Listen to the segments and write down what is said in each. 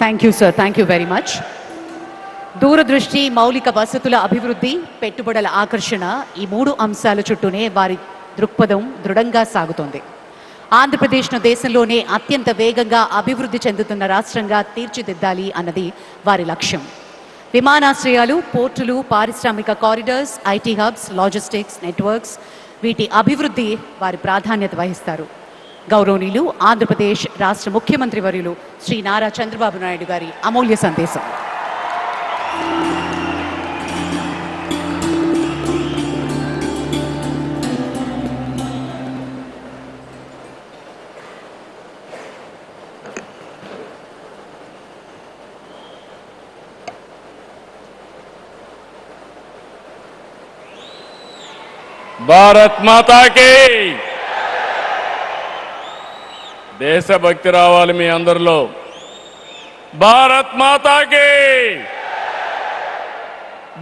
Thank you sir, thank you very much. దూరదృష్టి, మౌలిక వసతుల అభివృద్ధి, పెట్టుబడుల ఆకర్షణ, ఈ 3 అంశాల చుట్టూనే వారి దృక్పథం దృఢంగా సాగుతోంది. ఆంధ్రప్రదేశ్ను దేశంలోనే అత్యంత వేగంగా అభివృద్ధి చెందుతున్న రాష్ట్రంగా తీర్చిదిద్దాలి అన్నది వారి లక్ష్యం. విమానాశ్రయాలు, పోర్టులు, పారిశ్రామిక corridors, IT hubs, logistics networks, వీటి అభివృద్ధి వారి ప్రాధాన్యత వహిస్తారు. గౌరవనీయులు ఆంధ్రప్రదేశ్ రాష్ట్ర ముఖ్యమంత్రి వర్యులు శ్రీ నారా చంద్రబాబు నాయుడు గారి అమూల్య సందేశం. భారత్ మాతాకి దేశభక్తి రావాలి మీ అందరిలో. భారత్ మాతాకి,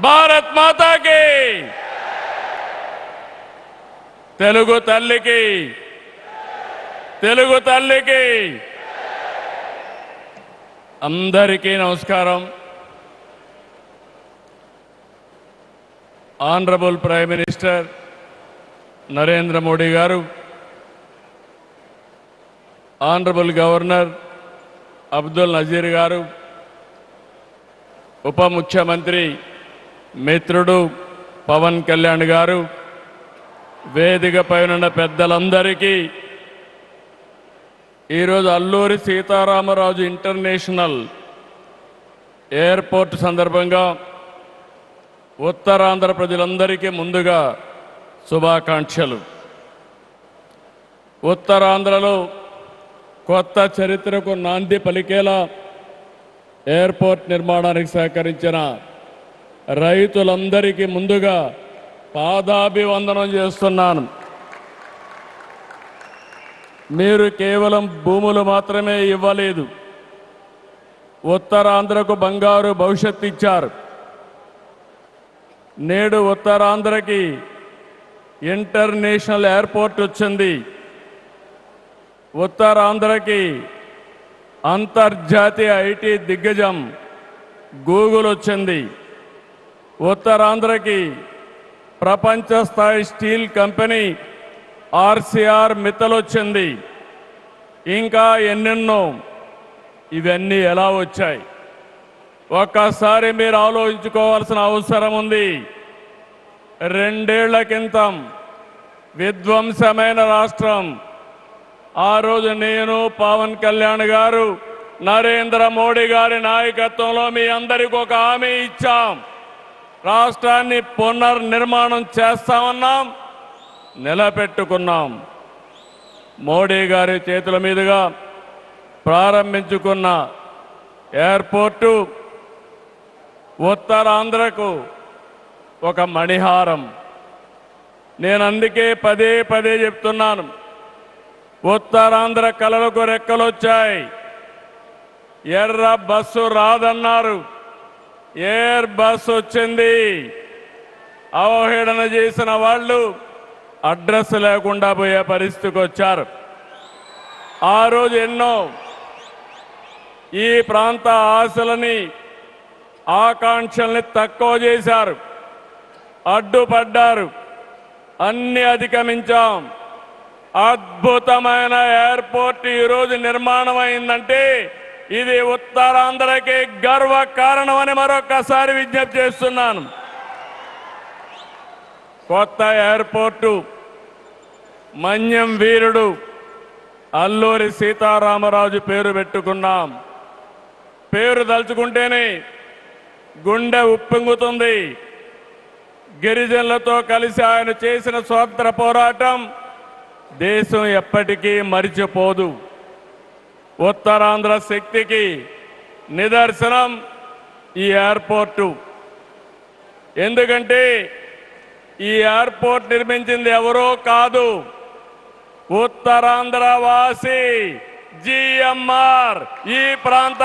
భారత్ మాతాకి, తెలుగు తల్లికి, తెలుగు తల్లికి అందరికీ నమస్కారం. Honourable prime minister Narendra Modi గారు, ఆనరబుల్ గవర్నర్ అబ్దుల్ నజీర్ గారు, ఉప ముఖ్యమంత్రి మిత్రుడు పవన్ కళ్యాణ్ గారు, వేదికపై ఉన్న పెద్దలందరికీ ఈరోజు అల్లూరి సీతారామరాజు ఇంటర్నేషనల్ ఎయిర్పోర్ట్ సందర్భంగా ఉత్తరాంధ్ర ప్రజలందరికీ ముందుగా శుభాకాంక్షలు. ఉత్తరాంధ్రలో కొత్త చరిత్రకు నాంది పలికేలా ఎయిర్పోర్ట్ నిర్మాణానికి సహకరించిన రైతులందరికీ ముందుగా పాదాభివందనం చేస్తున్నాను. మీరు కేవలం భూములు మాత్రమే ఇవ్వలేదు, ఉత్తరాంధ్రకు బంగారు భవిష్యత్తు ఇచ్చారు. నేడు ఉత్తరాంధ్రకి ఇంటర్నేషనల్ ఎయిర్పోర్ట్ వచ్చింది. ఉత్తరాంధ్రకి అంతర్జాతీయ ఐటీ దిగ్గజం గూగుల్ వచ్చింది. ఉత్తరాంధ్రకి ప్రపంచ స్థాయి స్టీల్ కంపెనీ ఆర్సీఆర్ మిత్తల్ వచ్చింది. ఇంకా ఎన్నెన్నో. ఇవన్నీ ఎలా వచ్చాయి? ఒక్కసారి మీరు ఆలోచించుకోవాల్సిన అవసరం ఉంది. 2 ఏళ్ల క్రితం విధ్వంసమైన రాష్ట్రం. ఆ రోజు నేను, పవన్ కళ్యాణ్ గారు, నరేంద్ర మోడీ గారి నాయకత్వంలో మీ అందరికీ ఒక హామీ ఇచ్చాం. రాష్ట్రాన్ని పునర్నిర్మాణం చేస్తామన్నాం, నిలబెట్టుకున్నాం. మోడీ గారి చేతుల మీదుగా ప్రారంభించుకున్న ఎయిర్పోర్టు ఉత్తరాంధ్రకు ఒక మణిహారం. నేను అందుకే పదే పదే చెప్తున్నాను, ఉత్తరాంధ్ర కళలకు రెక్కలొచ్చాయి. ఎర్ర బస్సు రాదన్నారు, ఎయిర్ బస్సు వచ్చింది. అవహేళన చేసిన వాళ్ళు అడ్రస్ లేకుండా పోయే పరిస్థితికి వచ్చారు. ఆ రోజు ఎన్నో ఈ ప్రాంత ఆశలని, ఆకాంక్షల్ని తక్కువ చేశారు, అడ్డుపడ్డారు. అన్ని అధిగమించాం. అద్భుతమైన ఎయిర్పోర్ట్ ఈరోజు నిర్మాణం అయిందంటే ఇది ఉత్తరాంధ్రకి గర్వ కారణమని మరొకసారి విజ్ఞప్తి చేస్తున్నాను. కొత్త ఎయిర్పోర్టు మన్యం వీరుడు అల్లూరి సీతారామరాజు పేరు పెట్టుకున్నాం. పేరు తలుచుకుంటేనే గుండె ఉప్పొంగుతుంది. గిరిజనులతో కలిసి ఆయన చేసిన స్వాతంత్ర పోరాటం దేశం ఎప్పటికీ మరిచిపోదు. ఉత్తరాంధ్ర శక్తికి నిదర్శనం ఈ ఎయిర్పోర్టు. ఎందుకంటే ఈ ఎయిర్పోర్ట్ నిర్మించింది ఎవరో కాదు, ఉత్తరాంధ్ర వాసి జిఎంఆర్, ఈ ప్రాంత